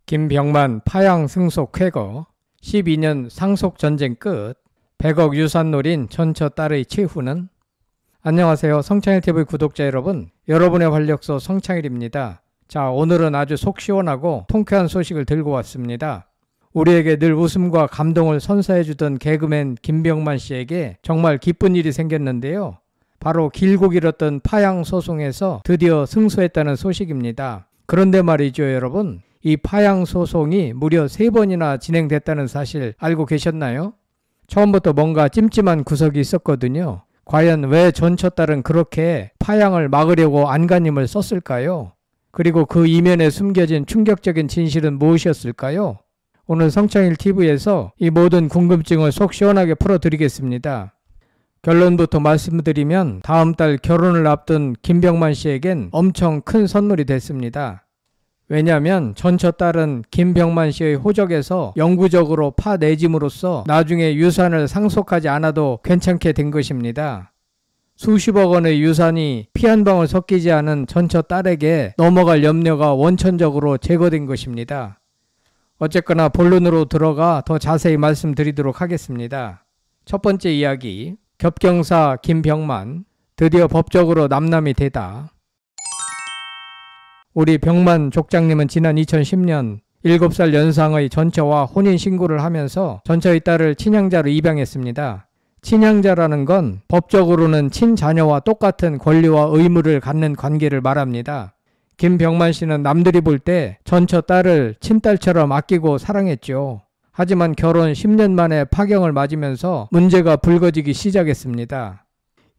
김병만 파양 승속 쾌거, 12년 상속전쟁 끝, 100억 유산 노린 전처 딸의 최후는? 안녕하세요. 성창일TV 구독자 여러분, 여러분의 활력소 성창일입니다. 자, 오늘은 아주 속 시원하고 통쾌한 소식을 들고 왔습니다. 우리에게 늘 웃음과 감동을 선사해주던 개그맨 김병만 씨에게 정말 기쁜 일이 생겼는데요. 바로 길고 길었던 파양 소송에서 드디어 승소했다는 소식입니다. 그런데 말이죠, 여러분. 이 파양 소송이 무려 3번이나 진행됐다는 사실 알고 계셨나요? 처음부터 뭔가 찜찜한 구석이 있었거든요. 과연 왜 전처 딸은 그렇게 파양을 막으려고 안간힘을 썼을까요? 그리고 그 이면에 숨겨진 충격적인 진실은 무엇이었을까요? 오늘 성창일TV에서 이 모든 궁금증을 속 시원하게 풀어드리겠습니다. 결론부터 말씀드리면 다음 달 결혼을 앞둔 김병만 씨에겐 엄청 큰 선물이 됐습니다. 왜냐하면 전처 딸은 김병만 씨의 호적에서 영구적으로 파내짐으로써 나중에 유산을 상속하지 않아도 괜찮게 된 것입니다. 수십억 원의 유산이 피 한 방울 섞이지 않은 전처 딸에게 넘어갈 염려가 원천적으로 제거된 것입니다. 어쨌거나 본론으로 들어가 더 자세히 말씀드리도록 하겠습니다. 첫 번째 이야기, 겹경사 김병만 드디어 법적으로 남남이 되다. 우리 병만 족장님은 지난 2010년 7살 연상의 전처와 혼인신고를 하면서 전처의 딸을 친양자로 입양했습니다. 친양자라는 건 법적으로는 친자녀와 똑같은 권리와 의무를 갖는 관계를 말합니다. 김병만 씨는 남들이 볼 때 전처 딸을 친딸처럼 아끼고 사랑했죠. 하지만 결혼 10년 만에 파경을 맞으면서 문제가 불거지기 시작했습니다.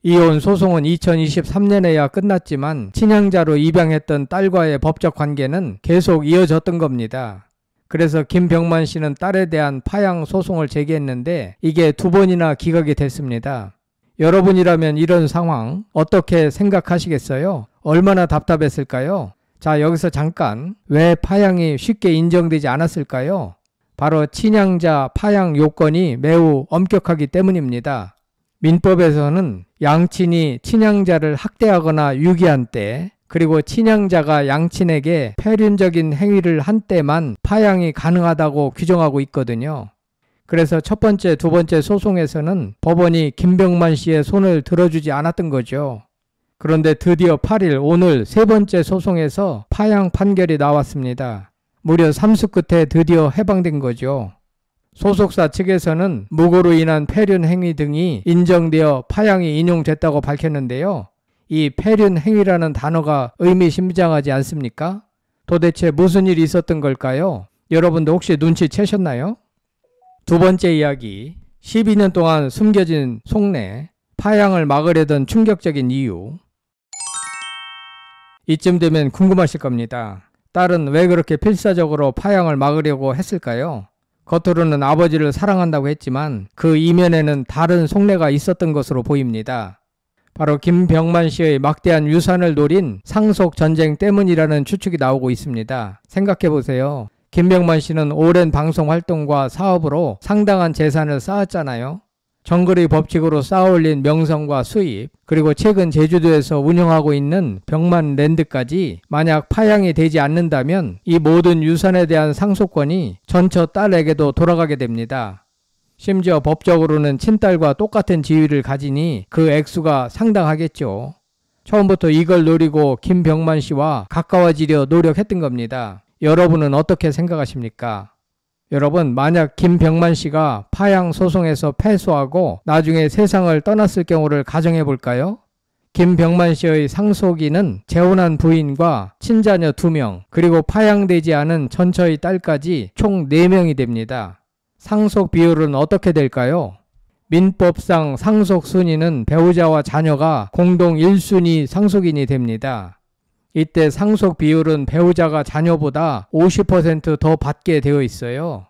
이혼 소송은 2023년에야 끝났지만 친양자로 입양했던 딸과의 법적 관계는 계속 이어졌던 겁니다. 그래서 김병만 씨는 딸에 대한 파양 소송을 제기했는데 이게 2번이나 기각이 됐습니다. 여러분이라면 이런 상황 어떻게 생각하시겠어요? 얼마나 답답했을까요? 자, 여기서 잠깐 왜 파양이 쉽게 인정되지 않았을까요? 바로 친양자 파양 요건이 매우 엄격하기 때문입니다. 민법에서는 양친이 친양자를 학대하거나 유기한 때, 그리고 친양자가 양친에게 폐륜적인 행위를 한 때만 파양이 가능하다고 규정하고 있거든요. 그래서 첫 번째, 두 번째 소송에서는 법원이 김병만 씨의 손을 들어주지 않았던 거죠. 그런데 드디어 8일 오늘 3번째 소송에서 파양 판결이 나왔습니다. 무려 3수 끝에 드디어 해방된 거죠. 소속사 측에서는 무고로 인한 폐륜 행위 등이 인정되어 파양이 인용됐다고 밝혔는데요. 이 폐륜 행위라는 단어가 의미심장하지 않습니까? 도대체 무슨 일이 있었던 걸까요? 여러분도 혹시 눈치채셨나요? 두 번째 이야기, 12년 동안 숨겨진 속내, 파양을 막으려던 충격적인 이유. 이쯤 되면 궁금하실 겁니다. 딸은 왜 그렇게 필사적으로 파양을 막으려고 했을까요? 겉으로는 아버지를 사랑한다고 했지만 그 이면에는 다른 속내가 있었던 것으로 보입니다. 바로 김병만 씨의 막대한 유산을 노린 상속전쟁 때문이라는 추측이 나오고 있습니다. 생각해보세요. 김병만 씨는 오랜 방송 활동과 사업으로 상당한 재산을 쌓았잖아요. 정글의 법칙으로 쌓아올린 명성과 수입, 그리고 최근 제주도에서 운영하고 있는 병만랜드까지 만약 파양이 되지 않는다면 이 모든 유산에 대한 상속권이 전처 딸에게도 돌아가게 됩니다. 심지어 법적으로는 친딸과 똑같은 지위를 가지니 그 액수가 상당하겠죠. 처음부터 이걸 노리고 김병만 씨와 가까워지려 노력했던 겁니다. 여러분은 어떻게 생각하십니까? 여러분, 만약 김병만 씨가 파양 소송에서 패소하고 나중에 세상을 떠났을 경우를 가정해 볼까요? 김병만 씨의 상속인은 재혼한 부인과 친자녀 2명, 그리고 파양되지 않은 전처의 딸까지 총 4명이 됩니다. 상속 비율은 어떻게 될까요? 민법상 상속 순위는 배우자와 자녀가 공동 1순위 상속인이 됩니다. 이때 상속 비율은 배우자가 자녀보다 50% 더 받게 되어 있어요.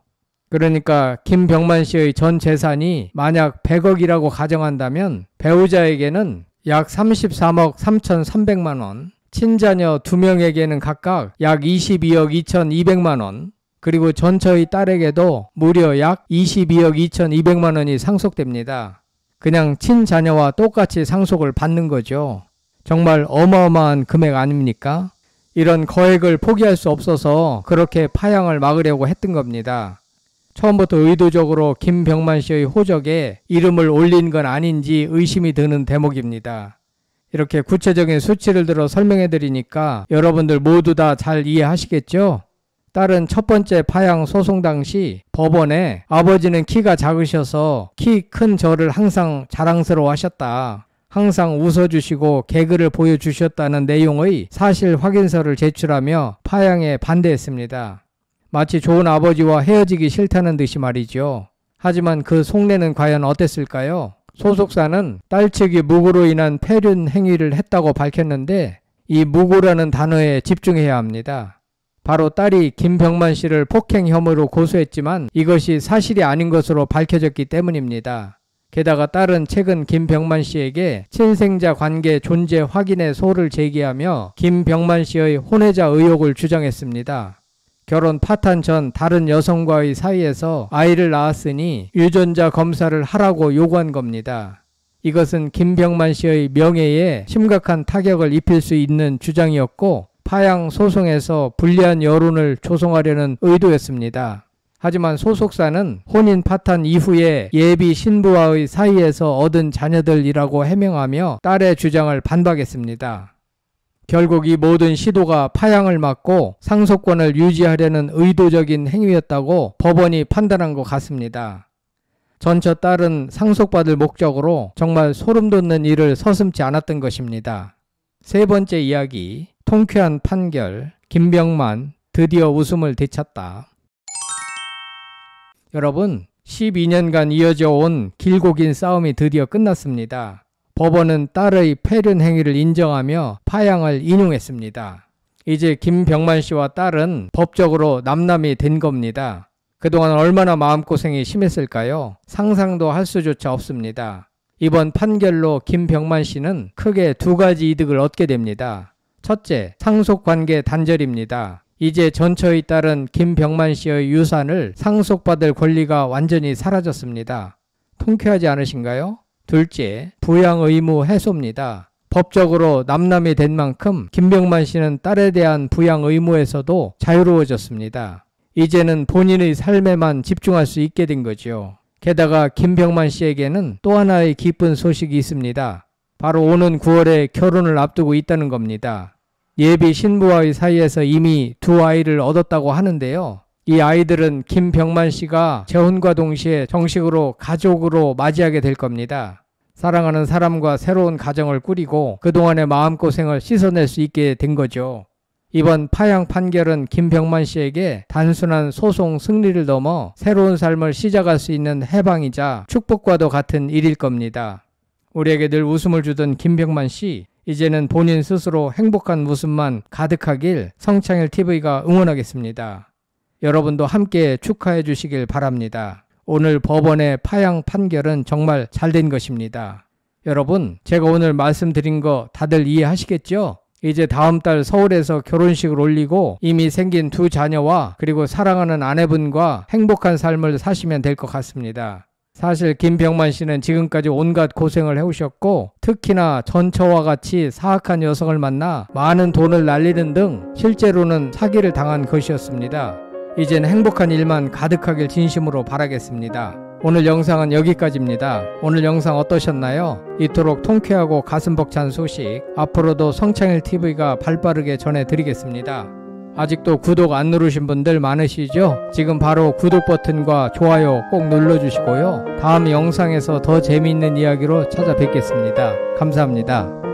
그러니까 김병만 씨의 전 재산이 만약 100억이라고 가정한다면 배우자에게는 약 33억 3,300만 원, 친자녀 2명에게는 각각 약 22억 2,200만 원, 그리고 전처의 딸에게도 무려 약 22억 2,200만 원이 상속됩니다. 그냥 친자녀와 똑같이 상속을 받는 거죠. 정말 어마어마한 금액 아닙니까? 이런 거액을 포기할 수 없어서 그렇게 파양을 막으려고 했던 겁니다. 처음부터 의도적으로 김병만 씨의 호적에 이름을 올린 건 아닌지 의심이 드는 대목입니다. 이렇게 구체적인 수치를 들어 설명해 드리니까 여러분들 모두 다 잘 이해하시겠죠? 딸은 첫 번째 파양 소송 당시 법원에 아버지는 키가 작으셔서 키 큰 저를 항상 자랑스러워 하셨다. 항상 웃어주시고 개그를 보여주셨다는 내용의 사실 확인서를 제출하며 파양에 반대했습니다. 마치 좋은 아버지와 헤어지기 싫다는 듯이 말이죠. 하지만 그 속내는 과연 어땠을까요? 소속사는 딸 측이 무고로 인한 폐륜 행위를 했다고 밝혔는데 이 무고라는 단어에 집중해야 합니다. 바로 딸이 김병만 씨를 폭행 혐의로 고소했지만 이것이 사실이 아닌 것으로 밝혀졌기 때문입니다. 게다가 딸은 최근 김병만 씨에게 친생자 관계 존재 확인의 소를 제기하며 김병만 씨의 혼외자 의혹을 주장했습니다. 결혼 파탄 전 다른 여성과의 사이에서 아이를 낳았으니 유전자 검사를 하라고 요구한 겁니다. 이것은 김병만 씨의 명예에 심각한 타격을 입힐 수 있는 주장이었고 파양 소송에서 불리한 여론을 조성하려는 의도였습니다. 하지만 소속사는 혼인 파탄 이후에 예비 신부와의 사이에서 얻은 자녀들이라고 해명하며 딸의 주장을 반박했습니다. 결국 이 모든 시도가 파양을 막고 상속권을 유지하려는 의도적인 행위였다고 법원이 판단한 것 같습니다. 전처 딸은 상속받을 목적으로 정말 소름 돋는 일을 서슴지 않았던 것입니다. 세 번째 이야기, 통쾌한 판결, 김병만 드디어 웃음을 되찾다. 여러분, 12년간 이어져 온 길고 긴 싸움이 드디어 끝났습니다. 법원은 딸의 폐륜 행위를 인정하며 파양을 인용했습니다. 이제 김병만 씨와 딸은 법적으로 남남이 된 겁니다. 그동안 얼마나 마음고생이 심했을까요? 상상도 할 수조차 없습니다. 이번 판결로 김병만 씨는 크게 두 가지 이득을 얻게 됩니다. 첫째, 상속관계 단절입니다. 이제 전처의 딸은 김병만 씨의 유산을 상속받을 권리가 완전히 사라졌습니다. 통쾌하지 않으신가요? 둘째, 부양 의무 해소입니다. 법적으로 남남이 된 만큼 김병만 씨는 딸에 대한 부양 의무에서도 자유로워졌습니다. 이제는 본인의 삶에만 집중할 수 있게 된 거죠. 게다가 김병만 씨에게는 또 하나의 기쁜 소식이 있습니다. 바로 오는 9월에 결혼을 앞두고 있다는 겁니다. 예비 신부와의 사이에서 이미 두 아이를 얻었다고 하는데요. 이 아이들은 김병만 씨가 재혼과 동시에 정식으로 가족으로 맞이하게 될 겁니다. 사랑하는 사람과 새로운 가정을 꾸리고 그동안의 마음고생을 씻어낼 수 있게 된 거죠. 이번 파양 판결은 김병만 씨에게 단순한 소송 승리를 넘어 새로운 삶을 시작할 수 있는 해방이자 축복과도 같은 일일 겁니다. 우리에게 늘 웃음을 주던 김병만 씨, 이제는 본인 스스로 행복한 웃음만 가득하길 성창일TV가 응원하겠습니다. 여러분도 함께 축하해 주시길 바랍니다. 오늘 법원의 파양 판결은 정말 잘된 것입니다. 여러분, 제가 오늘 말씀드린 거 다들 이해하시겠죠? 이제 다음 달 서울에서 결혼식을 올리고 이미 생긴 두 자녀와 그리고 사랑하는 아내분과 행복한 삶을 사시면 될 것 같습니다. 사실 김병만 씨는 지금까지 온갖 고생을 해오셨고 특히나 전처와 같이 사악한 여성을 만나 많은 돈을 날리는 등 실제로는 사기를 당한 것이었습니다. 이젠 행복한 일만 가득하길 진심으로 바라겠습니다. 오늘 영상은 여기까지입니다. 오늘 영상 어떠셨나요? 이토록 통쾌하고 가슴 벅찬 소식 앞으로도 성창일TV가 발빠르게 전해드리겠습니다. 아직도 구독 안 누르신 분들 많으시죠? 지금 바로 구독 버튼과 좋아요 꼭 눌러주시고요. 다음 영상에서 더 재미있는 이야기로 찾아뵙겠습니다. 감사합니다.